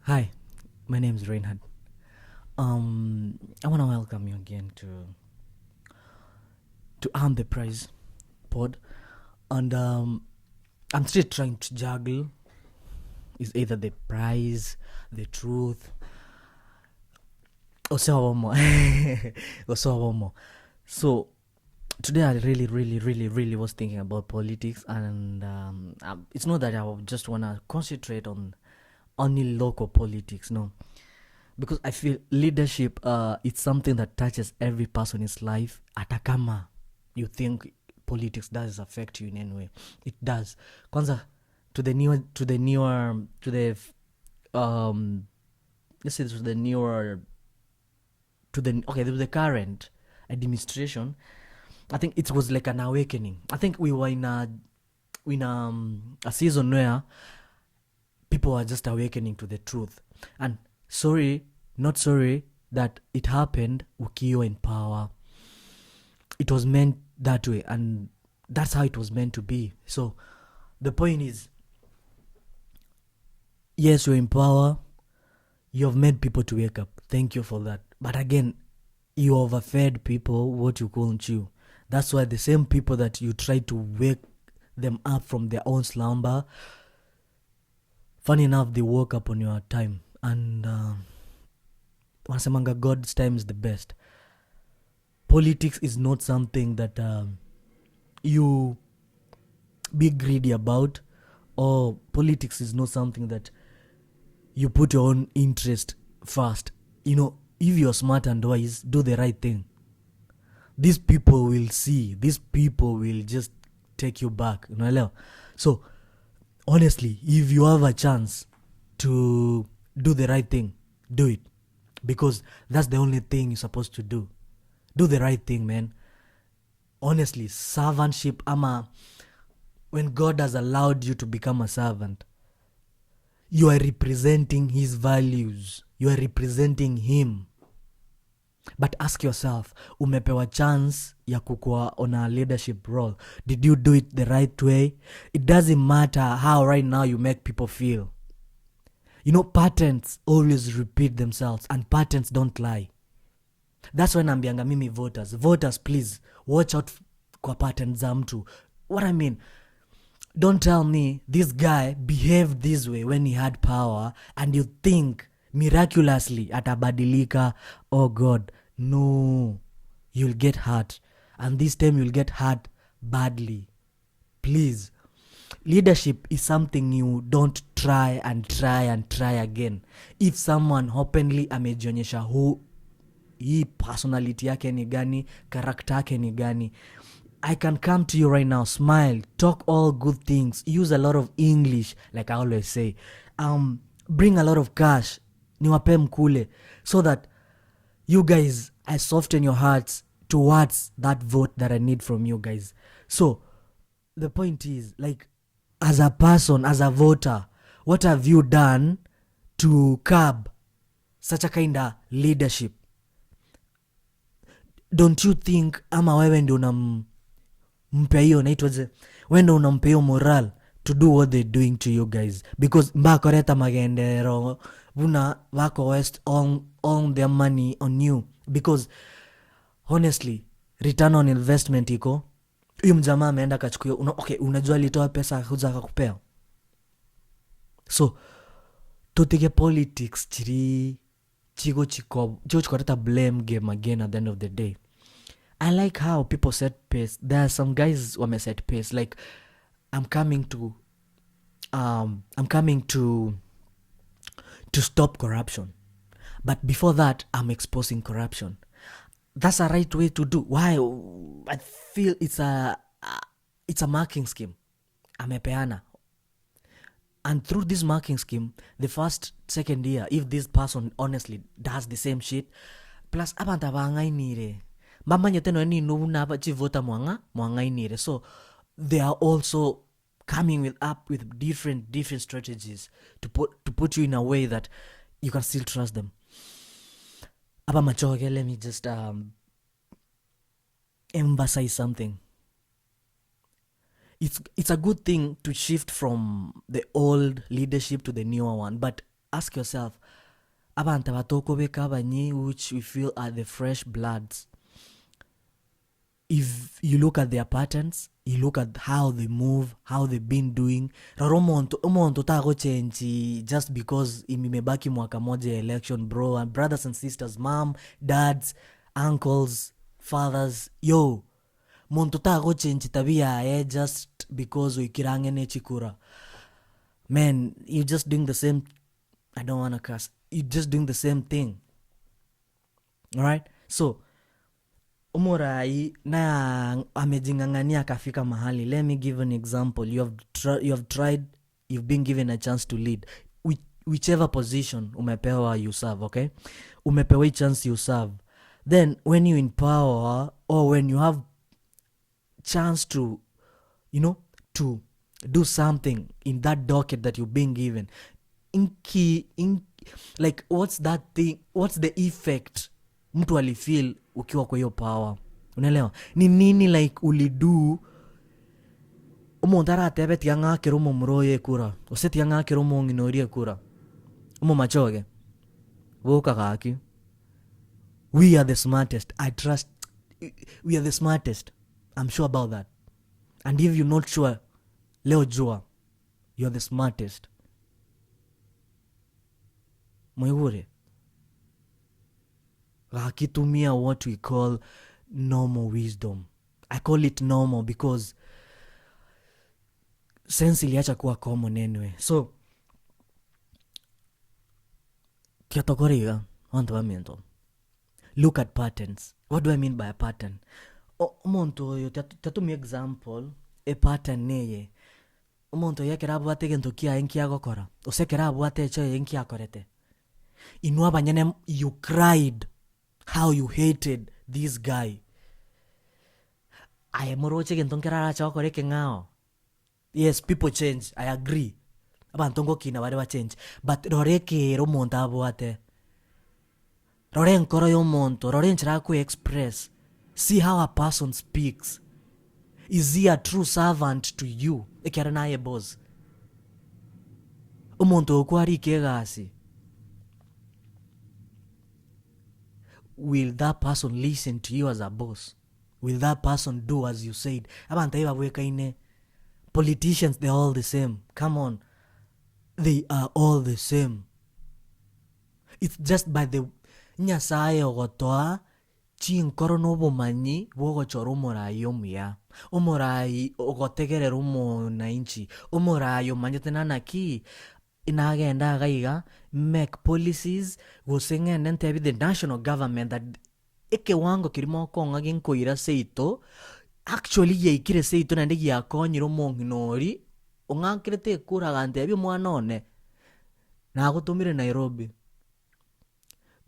Hi, my name is Reinhard. I want to welcome you again to Earn the Prize pod, and I'm still trying to juggle. Is either the prize, the truth, or so more, or so more. So today I really was thinking about politics, and it's not that I just wanna concentrate on only local politics. No, because I feel leadership it's something that touches every person's life. Atakama you think politics does affect you in any way, it does. Kwanza to the let's say to the newer to the current administration. I think it was like an awakening. I think we were in a season where people are just awakening to the truth. And not sorry that it happened ukiwa in power. It was meant that way, and that's how it was meant to be. So the point is, yes, you're in power, you have made people to wake up, thank you for that. But again, you overfed people what you couldn't chew. That's why the same people that you try to wake them up from their own slumber, funny enough, they woke up on your time. And wanasemanga God's time is the best. Politics is not something that you be greedy about, or politics is not something that you put your own interest first. If you're smart and wise, do the right thing. These people will see, these people will just take you back. So honestly, if you have a chance to do the right thing, do it, because that's the only thing you're supposed to do. Do the right thing, man. Honestly, servantship, when God has allowed you to become a servant, you are representing his values, you are representing him. But ask yourself, umepewa chance ya kukua on a leadership role, did you do it the right way? It doesn't matter how right now you make people feel. Patterns always repeat themselves, and patterns don't lie. That's when naambianga mimi voters, please watch out kwa patterns za mtu. What I mean, don't tell me this guy behaved this way when he had power and you think miraculously atabadilika. Oh God, no, you'll get hurt, and this time you'll get hurt badly. Please, leadership is something you don't try again. If someone openly amejionyesha who hii personality yake ni gani, character yake ni gani, I can come to you right now, smile, talk all good things, use a lot of English like I always say, bring a lot of cash, niwape mkule, so that you guys, I soften your hearts towards that vote that I need from you guys. So the point is, like, as a person, as a voter, what have you done to curb such a kind of leadership? Don't you think ama wewe ndio unampea hiyo naitwaje, wewe ndio unampea hiyo moral to do what they're doing to you guys? Because mbakoreta magendero buna wako west on their money on you, because honestly return on investment iko, huyu mjamaa ameenda kachukua unajua alitoa pesa kuja akakupea. So tutike politics chigo chikoreta blame game again at the end of the day. I like how people set pace. There are some guys who set pace, like I'm coming to stop corruption, but before that I'm exposing corruption. That's a right way to do. Why? I feel it's a marking scheme amepeana, and through this marking scheme, the first second year, if this person honestly does the same shit, plus abantabangainire mamanye teno ni nuna chivota mwangainire. So they are also coming up with different strategies to put you in a way that you can still trust them. Apa machoke, let me just emphasize something. It's a good thing to shift from the old leadership to the newer one, but ask yourself, abantu abatokobeka abanyi which we feel are the fresh bloods, if you look at their patterns, you look at how they move, how they've been doing, raro umonto tago change just because imebaki mwaka moja election, bro. And brothers and sisters, mom, dads, uncles, fathers, yo, monto tago change tabia just because uikirangene chikura. Man, you're just doing the same, I don't want to cuss, you're just doing the same thing. Alright? So Umurai na amejingangania akafika mahali. Let me give an example. You have tried, you've been given a chance to lead. Whichever position umepewa you serve, okay? Umepewa chance you serve. Then when you in power, or when you have chance to, to do something in that docket that you've been given, like what's that thing, what's the effect mtu alifeel ukiwa kwa hiyo power? Unaelewa ni nini? Like ulidu umontara tebe tianga kerumo mroye kura ose tianga kerumo nginorie kura umo machoge woka kaki. We are the smartest. I trust we are the smartest. I'm sure about that. And if you're not sure, leo jua you're the smartest. Moigure akitumia what we call normal wisdom. I call it normal because sense iliacha kuwa common anyway. So kiatokoriga ontwamento, look at patterns. What do I mean by a pattern? Umuntu yo tatumi example a pattern neye umuntu yakerabuate gento kia enkia gokora osekerabuate echo enkia korete inua banyene. You cried how you hated this guy. I moroche gentonkera chakore kengao. Yes, people change, I agree. Abantongo kina whatever change, but roreke romonta boate rore nkoro yo monto rore nchira ku express. See how a person speaks. Is he a true servant to you? Ekeranaye boss umonto okwari kegasi. Will that person listen to you as a boss? Will that person do as you said? Politicians, they're all the same. Come on. They are all the same. It's just by the nyasaye ogotoa chinkoro nobo manyi wogo choro morai omia. Omorai ogotegere rumo na inchi. Omorai omanyetena naki inagenda gaiga make policies gusengene ntebi the national government that eke wango kirimo konga ginkoira seito actually yeikire seito na ndigi yakonyiro monginori ongakirete kuraga ntebi mwana one na gutumire Nairobi.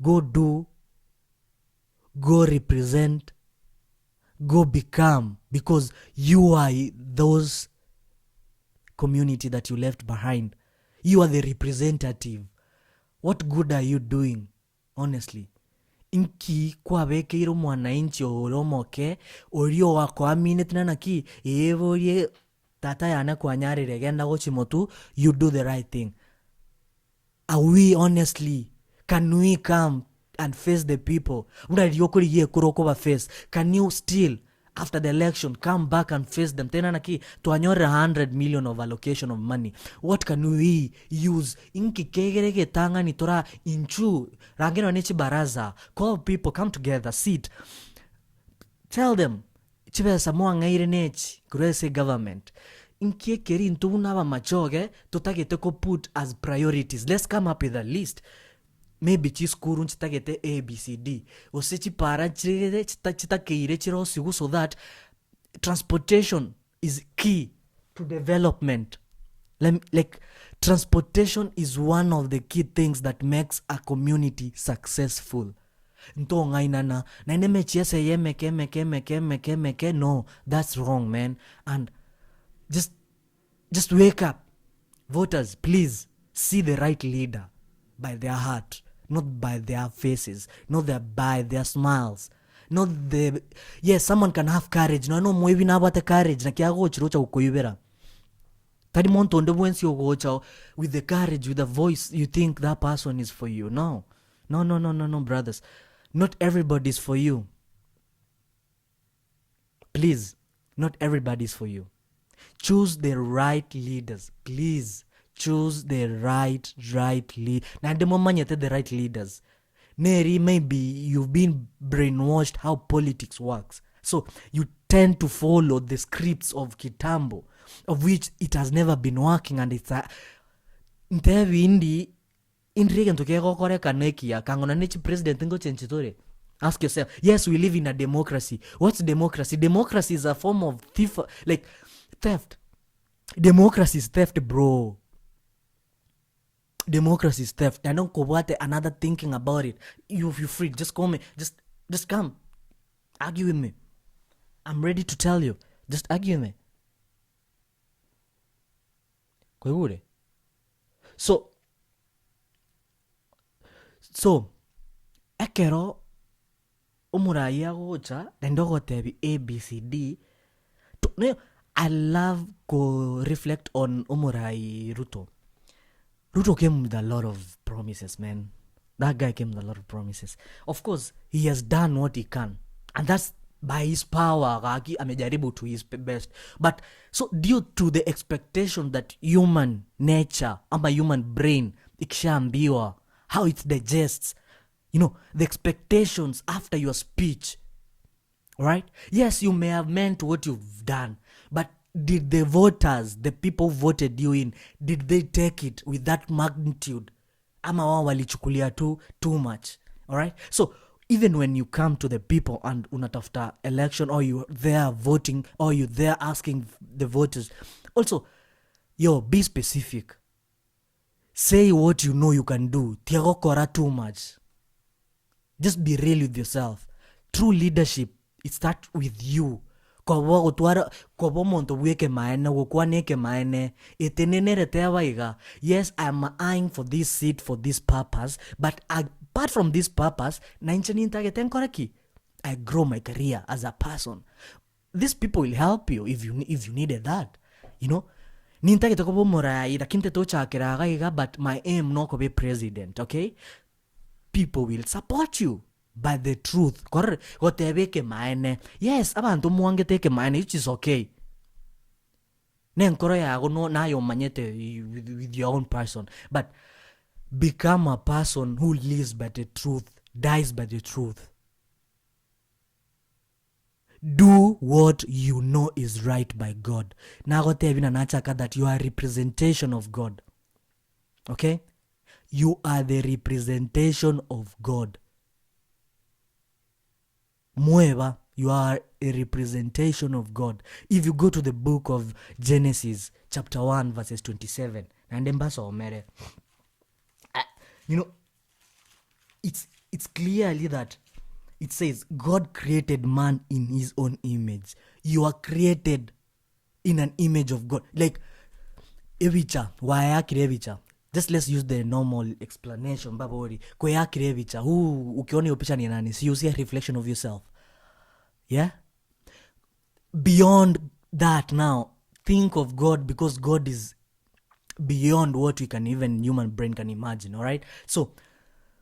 Go do, go represent, go become, because you are those community that you left behind. You are the representative. What good are you doing? Honestly. Inki kwa beke iro mwananchi oromoke orio wako amine tinana ki evo ye tata yana kwa nyari regenda gochimotu. You do the right thing. Are we honestly? Can we come and face the people? Can you still, after the election, come back and face them? Tena naki tuanyore 100 million of allocation of money. What can we use? Inki kegerege tanga ni tora inchu rangeno nechi baraza. Call people, come together, sit. Tell them chibe samoa ngaire nechi kurese government. Inki keri intu unaba machoge tutagete ko put as priorities. Let's come up with a list. Maybe chiskuru chitagete ABCD ose chipara chire chitakeire chiro sigu, so that transportation is key to development. Like transportation is one of the key things that makes a community successful. Nto ngainana na neme chiese yemeke. No, that's wrong, man. And just wake up. Voters, please see the right leader by their heart, not by their faces, not by their smiles, not the... Yes, someone can have courage. No, mwevi na wate courage na kiago chirocha ukoyubera. Tadi monto ndo mwensi ogocha with the courage, with the voice, you think that person is for you. No. No, brothers. Not everybody is for you. Please, not everybody is for you. Choose the right leaders. Please, choose the right lead. Na the moment the right leaders. Maybe you've been brainwashed how politics works. So you tend to follow the scripts of Kitambo, of which it has never been working, and it's a president. Ask yourself, yes, we live in a democracy. What's democracy? Democracy is a form of theft. Democracy is theft, bro. Democracy is theft. I don't go what another thinking about it. You're free. Just call me. Just come. Argue with me. I'm ready to tell you. Just argue with me. So ekero umurai agocha nendogotebi ABCD. I love to reflect on umurai Ruto. Ruto came with a lot of promises, man. That guy came with a lot of promises. Of course, he has done what he can, and that's by his power. Amejaribu to his best. But so due to the expectation that human nature, ama human brain, ikishaambiwa how it digests, the expectations after your speech, right? Yes, you may have meant what you've done, but did the voters, the people who voted you in, did they take it with that magnitude? Ama wao walichukulia too much, all right? So even when you come to the people and unatafuta election, or you're there voting, or you're there asking the voters, also, be specific. Say what you know you can do. Tiago kora too much. Just be real with yourself. True leadership, it starts with you. Kobo monto weke maene, wokwaneke maene, etenenere tewaiga. Yes, I'm eyeing for this seat for this purpose, but apart from this purpose, I grow my career as a person. These people will help you if you needed that. Nintake tokobo morai dakinte tocha keragaiga, but my aim no ko be president, okay? People will support you by the truth. Gotebeke maene. Yes, abantu muangeteke maene, which is okay. Nenkoro ya no na yo manyete with your own person, but become a person who lives by the truth, dies by the truth. Do what you know is right by God. Nagotebina nachaka that you are a representation of God. Okay? You are the representation of God. Mueva, you are a representation of God. If you go to the book of Genesis, chapter 1, verses 27, and it's clearly that it says God created man in his own image. You are created in an image of God. Like evicha, why evicha? Just let's use the normal explanation. Babori, kwa evicha. Who ukiona hiyo picha ni nani? So you see a reflection of yourself. Yeah? Beyond that now, think of God, because God is beyond what we can even human brain can imagine, all right? So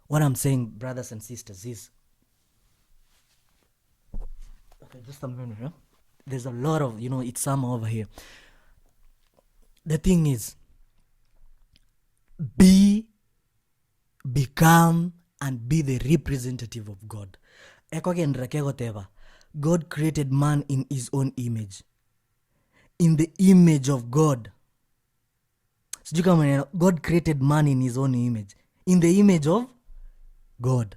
what I'm saying, brothers and sisters, is just a minute, huh? There's a lot of, it's summer over here. The thing is, become and be the representative of God. God created man in his own image. In the image of God. God created man in his own image. In the image of God.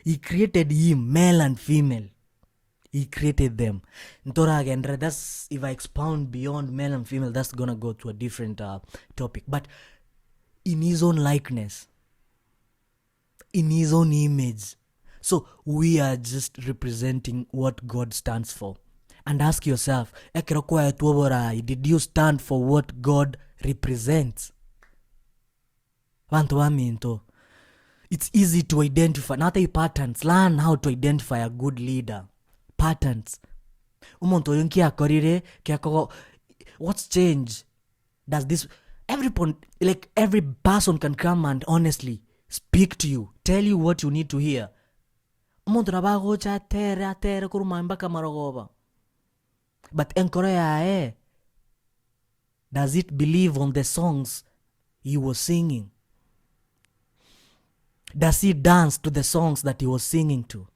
He created him, male and female. He created them. That's, if I expound beyond male and female, that's gonna go to a different topic. But in his own likeness, in his own image. So we are just representing what God stands for. And ask yourself, did you stand for what God represents? It's easy to identify. Not patterns. Learn how to identify a good leader. Patterns. What's changed? Does this every person can come and honestly speak to you, tell you what you need to hear? Umuntu nabagocha atere kuruma mpaka marogoba. But enkoro yae, does it believe on the songs he was singing? Does he dance to the songs that he was singing to?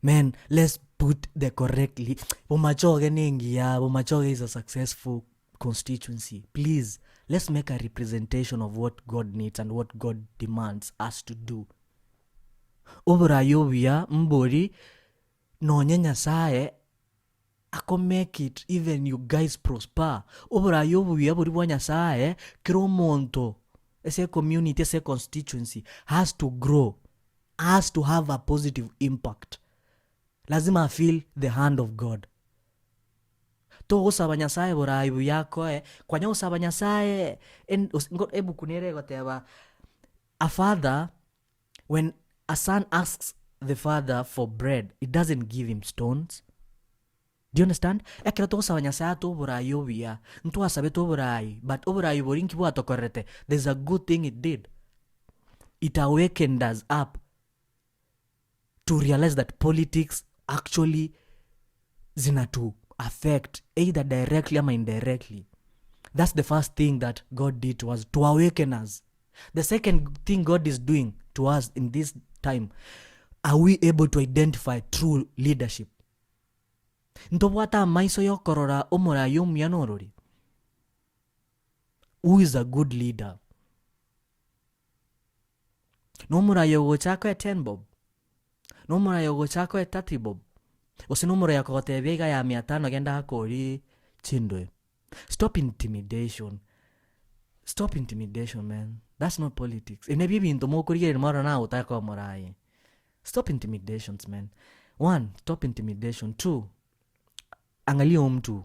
Man, let's put the correctly. Bomachoge is a successful constituency. Please, let's make a representation of what God needs and what God demands us to do. Oburayobia mbori nonye Nyasaye ako make it even you guys prosper. Oburayobia buri bwa Nyasaye kiro monto ese community, ese constituency has to grow, has to have a positive impact. Lazima feel the hand of God. To usaba Nyasaye burayibu yako kwanya usaba Nyasaye ebu kunere goteba. A father, when a son asks the father for bread, it doesn't give him stones. Do you understand? Ekira to usaba Nyasaye to burayobia ntu asabe to burayi, but oburayi borinki bwa tokorete. There's a good thing it did. It awakened us up to realize that politics actually zinatu affect either directly or indirectly. That's the first thing that God did to us, to awaken us. The second thing God is doing to us in this time, are we able to identify true leadership? Ntobwata maiso yokorora omora yomyanorori. Who is a good leader? Nomura yogo chako 10 bob. Nomura yogo chako 30 bob. Ose nomura yako tebega ya 500 genda hakori chindwe. Stop intimidation. Stop intimidation, man. That's not politics. Enebi bintu mokuriye mara na utaka morai. Stop intimidations, man. 1, stop intimidation. 2, angalia mtu.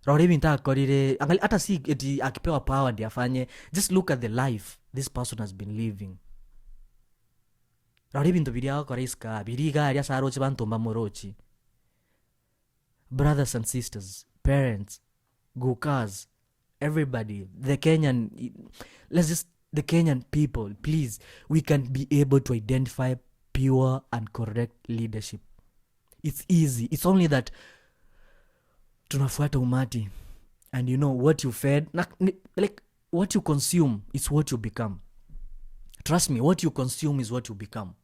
Rauri binta korire angalia hata si eti akipewa power ndi afanye. Just look at the life this person has been living. Rauri bintu biria koriska biriga aria sarochi bantumba morochi. Brothers and sisters, parents, gukas, everybody, the Kenyan people, please, we can be able to identify pure and correct leadership. It's easy. It's only that tunafuata umati, and you know what you fed, like what you consume is what you become. Trust me, what you consume is what you become.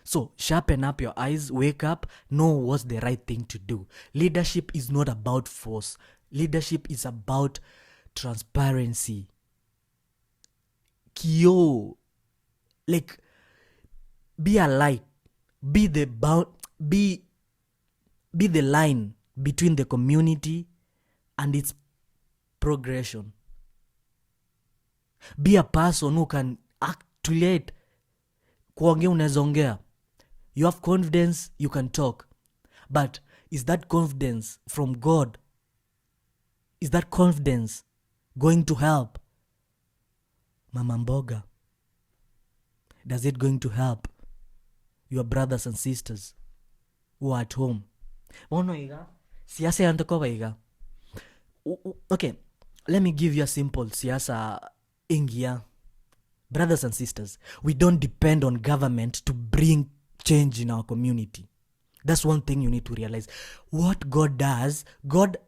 So sharpen up your eyes, wake up, know what's the right thing to do. Leadership is not about force. Leadership is about transparency. Kyo, like, be a light, be the line between the community and its progression. Be a person who can articulate. Kuongea unazongea. You have confidence, you can talk. But is that confidence from God? Is that confidence going to help Mama Mboga? Does it going to help your brothers and sisters who are at home? Siasa yantokoba iga. Okay, let me give you a simple siasa ingia. Brothers and sisters, we don't depend on government to bring change in our community. That's one thing you need to realize. What God does, God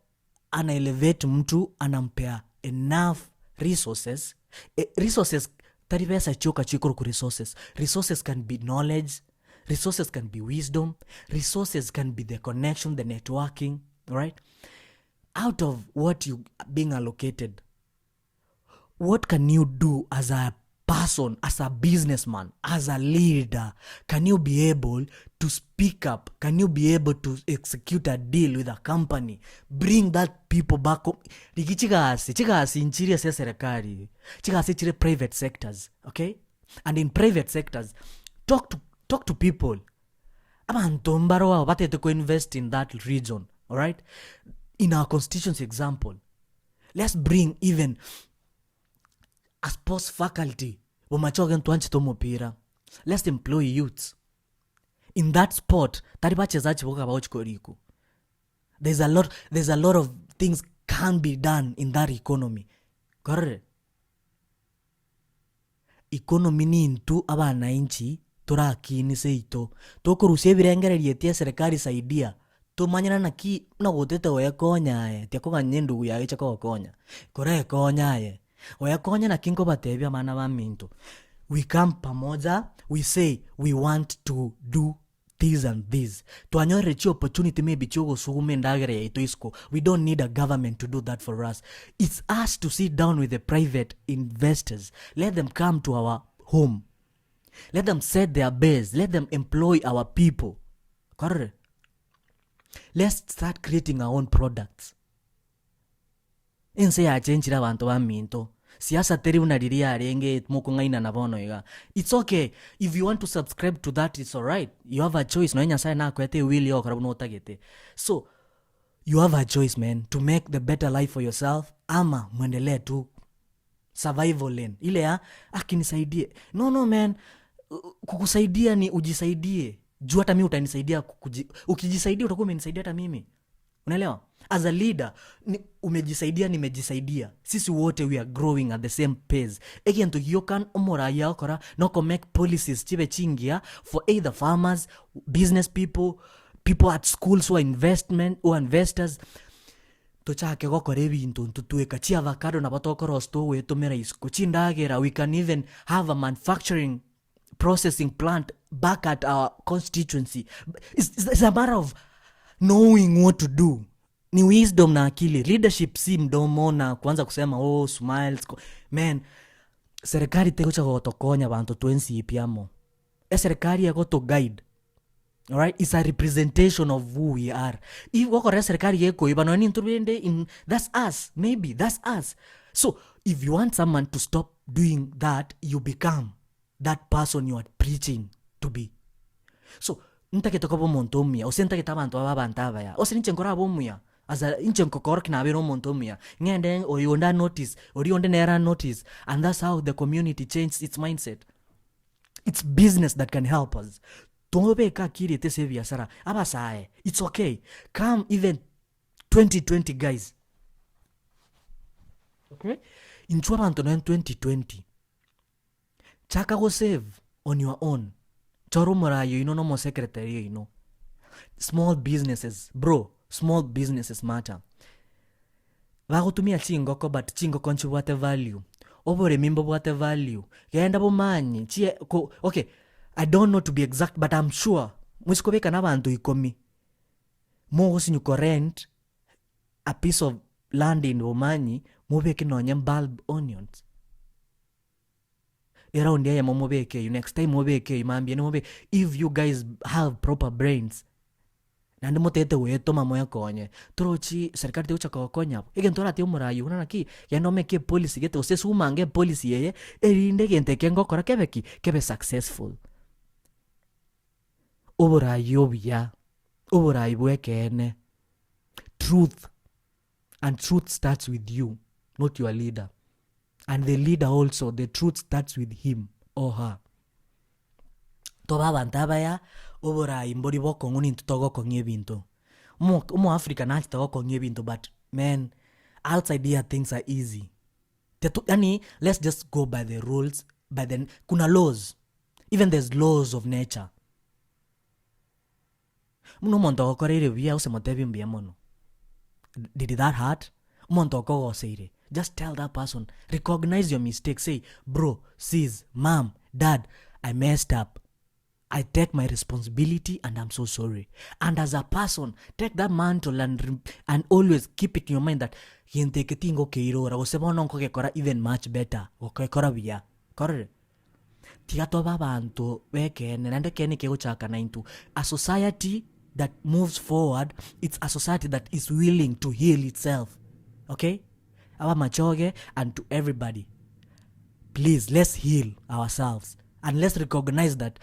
anaelevate mtu, anampea enough resources. Resources, taripesa choka chikoro ku resources. Resources can be knowledge. Resources can be wisdom. Resources can be the connection, the networking, right? Out of what you being allocated, what can you do as a person, as a businessman, as a leader? Can you be able to speak up? Can you be able to execute a deal with a company? Bring that people back home. Chigasi inchiri ya serikali. Chigasi chire private sectors, okay? And in private sectors, talk to people. Abantombaro wa batete ko invest in that region, all right? In our constituency example, let's bring even a sports faculty. Let's employ youths. In that sport, there's a lot of things can be done in that economy. Correct? Economy ni intu abananchi turakini seito tukurusia birengererie tia serikali saidia tumanyana naki no gutete wekonyaye tia kuganye ndugu yawe chako konya kore konyaye wekonya na kingo batebia mana ba mintu. We come pamoja, we say we want to do this and this. Tuanyore chi opportunity maybe chogo sugume ndagere ito isko. We don't need a government to do that for us. It's us to sit down with the private investors. Let them come to our home. Let them set their base. Let them employ our people. Correct? Let's start creating our own products. Inse ya chenchira bantu ba minto. Siasa teri unadiria arenge moko ngaina na bono iga. It's okay. If you want to subscribe to that, it's alright. You have a choice. No nyasa na kwete wili yo karabu no tagete. So, you have a choice, man, to make the better life for yourself. Ama muendelee tu survival lane. Ile ya akinisaidie. No man. Kukusaidia ni ujisaidie. Juu hata mimi utanisaidia ukijisaidia utakuwa umenisaidia hata mimi. Unaelewa? As a leader, umejisaidia nimejisaidia. Sisi wote we are growing at the same pace. Again to yokan omora yakora no make policies chibe chingia for either farmers, business people at schools who are investors. Tochake gokore bintu tutueka chi avocado na batokoro sto we tomera isku chindagera. We can even have a manufacturing processing plant back at our constituency. It's a matter of knowing what to do. Ni wisdom na akili. Leadership si mdomo na kuanza kusema smiles. Man, serikali teko cha gotokonya bantu twensi ipiamo. Serikali yako to guide. All right, it's a representation of who we are. If wako serikali yeko ibano ni ntubende in, that's us. Maybe that's us. So if you want someone to stop doing that, you become that person you are preaching to be. So ntake tokobo montomia osentake tabantu ababantaba ya oseninchenkora bomia asa inchenkokor kinabero montomia ngende orionda notice orionde nera notice, and that's how the community changes its mindset. It's business that can help us. Tobe ka kiri tese biashara abasae. It's okay. Come even 2020 guys. Okay? Inchwa bantu na 2020. Chaka go save on your own. Choro morayo no mo secretary Small businesses, bro. Small businesses matter. Vagotumia chingoko but chingoko nchi wate value. Obore mimbo wate value. Yaenda bomanyi. Okay. I don't know to be exact, but I'm sure. Mwisikobeka na bantu ikomi. Mo sinyuko rent a piece of land in bomanyi. Mubeke no bulb onions. Around there momobeke you next time mobeke imambie no mobe. If you guys have proper brains nandi motete weto mamoya konye trochi serikali te uchaka konya igen tora te umurayu na ki ya no meke policy gete ose sumange policy yeye erinde gente kengo kora kebe successful oburayu bya oburayu bwekene. Truth, and truth starts with you, not your leader. And the leader also, the truth starts with him or her. Toba bantabaya obora imbori boko nguni tutogo konye bintu. Umo Africa na tutogo konye bintu, but man, outside here things are easy. Let's just go by the rules, by the kuna laws. Even there's laws of nature. Muno monto korere via usemotebi mbiamono. Did that hurt? Monto ko seire. Just tell that person, recognize your mistake. Say, bro, sis, mom, dad, I messed up. I take my responsibility and I'm so sorry. And as a person, take that mantle and always keep it in your mind that yenteketingo keirora osebono ko kekora even much better. Okekora via. Correct. Tiato babantu wekene nande kene ke uchaka na into a society that moves forward. It's a society that is willing to heal itself. Okay? Our machoge and to everybody, please, let's heal ourselves and let's recognize that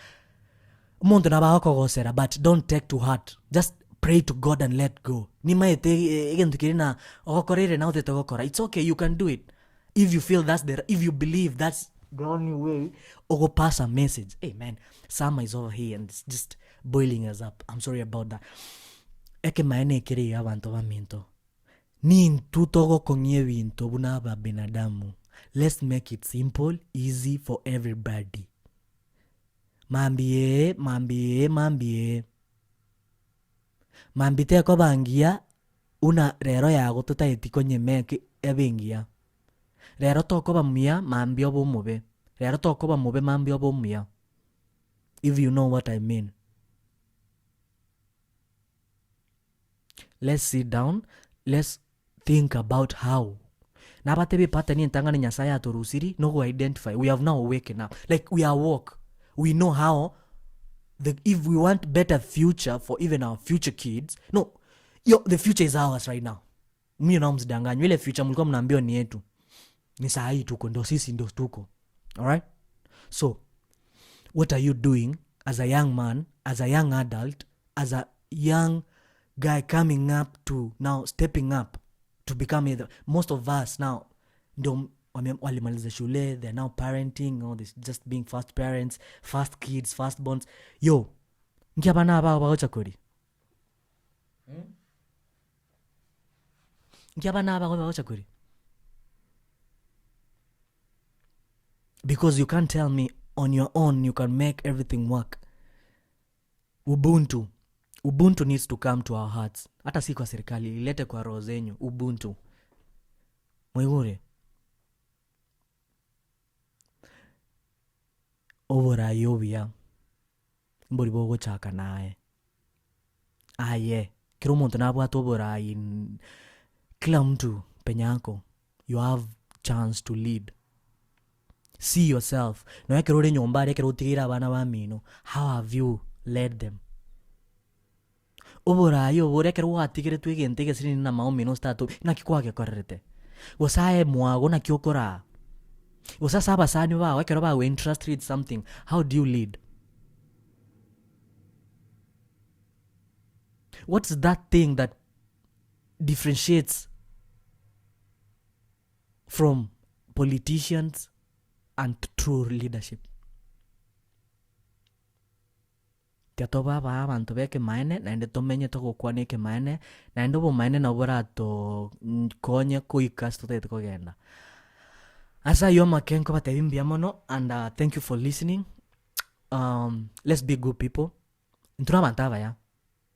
but don't take to heart. Just pray to God and let go. It's okay, you can do it. If you feel if you believe that's the only way, or go pass a message. Hey man, summer is over here and it's just boiling us up. I'm sorry about that. nintu togokong'ia ebinto buna aba binadamu. Let's make it simple, easy for everybody. Mambie teko bangia una rero yago tutaiti konye meke ebingia. Rero toko bamia mambi obumube. Rero toko bamube mambi obumia. If you know what I mean. Let's sit down. Let's think about how. Nabatebi patani ntanga ni Nyasaye aturusiri no go identify. We have now awakened up. Like we are woke. We know how if we want better future for even our future kids. No. The future is ours right now. Mimi na msidanganywe ile future mlikuwa mnaambiwa ni yetu. Ni saa hii tuko ndo sisi ndo tuko. All right? So, what are you doing as a young man, as a young adult, as a young guy coming up to now stepping up to become either? Most of us now ndo walimaliza shule, they're now parenting, all this, just being first parents, first kids, first bonds. Yo, nkiabana aba baocha kuri. Nkiabana aba baocha kuri. Because you can't tell me on your own you can make everything work. Ubuntu needs to come to our hearts. Hata si kwa serikali, ilete kwa roho zenyu. Ubuntu. Mwigure. Ovora yobia. Mbori bogo chaka nae. Aye. Kiro muntu nabwata ovora in kila mtu penyako. You have chance to lead. See yourself. No ekero nyomba ekero tigira abana bamino. How have you led them? Oborayo ekero watigire twigentege siri na maomino statu nakikwage korrete. Gosae mwago nakiokora. Gosa saba sani ba ekero ba we interested something. How do you lead? What's that thing that differentiates from politicians and true leadership? Tiatoba ba abantu beke maene na ende tomenye toko kwane ke maene na ende bo maene na bora to konye kuikasto te kogenda. Asa yo makenko batebimbia mono and thank you for listening. Let's be good people. Ntuna bantaba ya.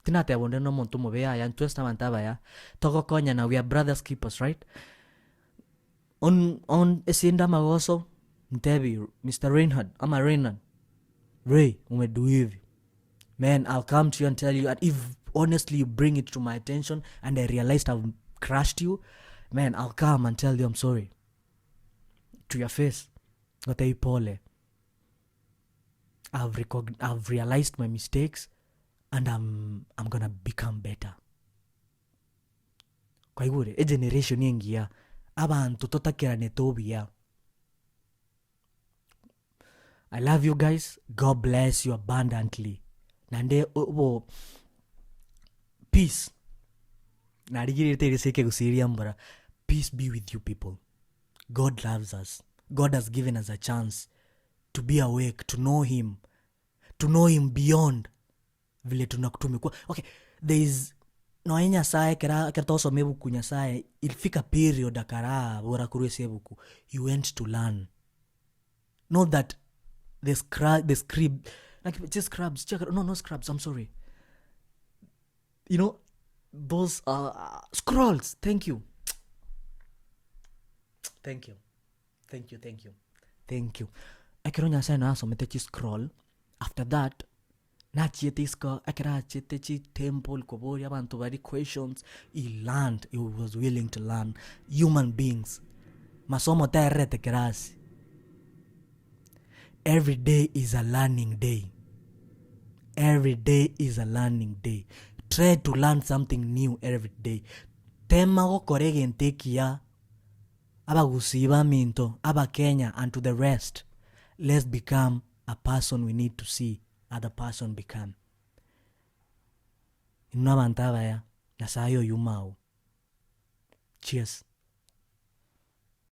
Tina te abonde no montu mobea ya ntwesta bantaba ya. Toko konya na we are brothers keepers, right? On esinda magoso Ntebi, Mr. Reinhard, I'm a Reinhard. Ray, umedu hivi. Man, I'll come to you and tell you, and if honestly you bring it to my attention and I realized I've crushed you, man, I'll come and tell you I'm sorry. To your face. Gatei pole. I've realized my mistakes and I'm gonna become better. Kwa igure, a generation yengia, abantu totakira netobia. I love you guys. God bless you abundantly. Nande peace. Peace be with you people. God loves us. God has given us a chance to be awake, to know him beyond vile tunakutumikwa. Okay, there is no enya sae kera toso mebu kunya sae ilifika period akara bora kurese buku. You went to learn. Not that the script, like just scrubs. No scrubs. I'm sorry. You know, those scrolls. Thank you. I can say na so mete scroll. After that, na chietiska akara chietechi temple kobori abantu bari questions. He learned. He was willing to learn. Human beings. Masomo terrete kerasi. Every day is a learning day. Try to learn something new every day. Tema go korege ntekia. Aba gusiba minto. Aba Kenya and to the rest. Let's become a person we need to see other person become. Inuna bantaba ya. Nasayo yumao. Cheers.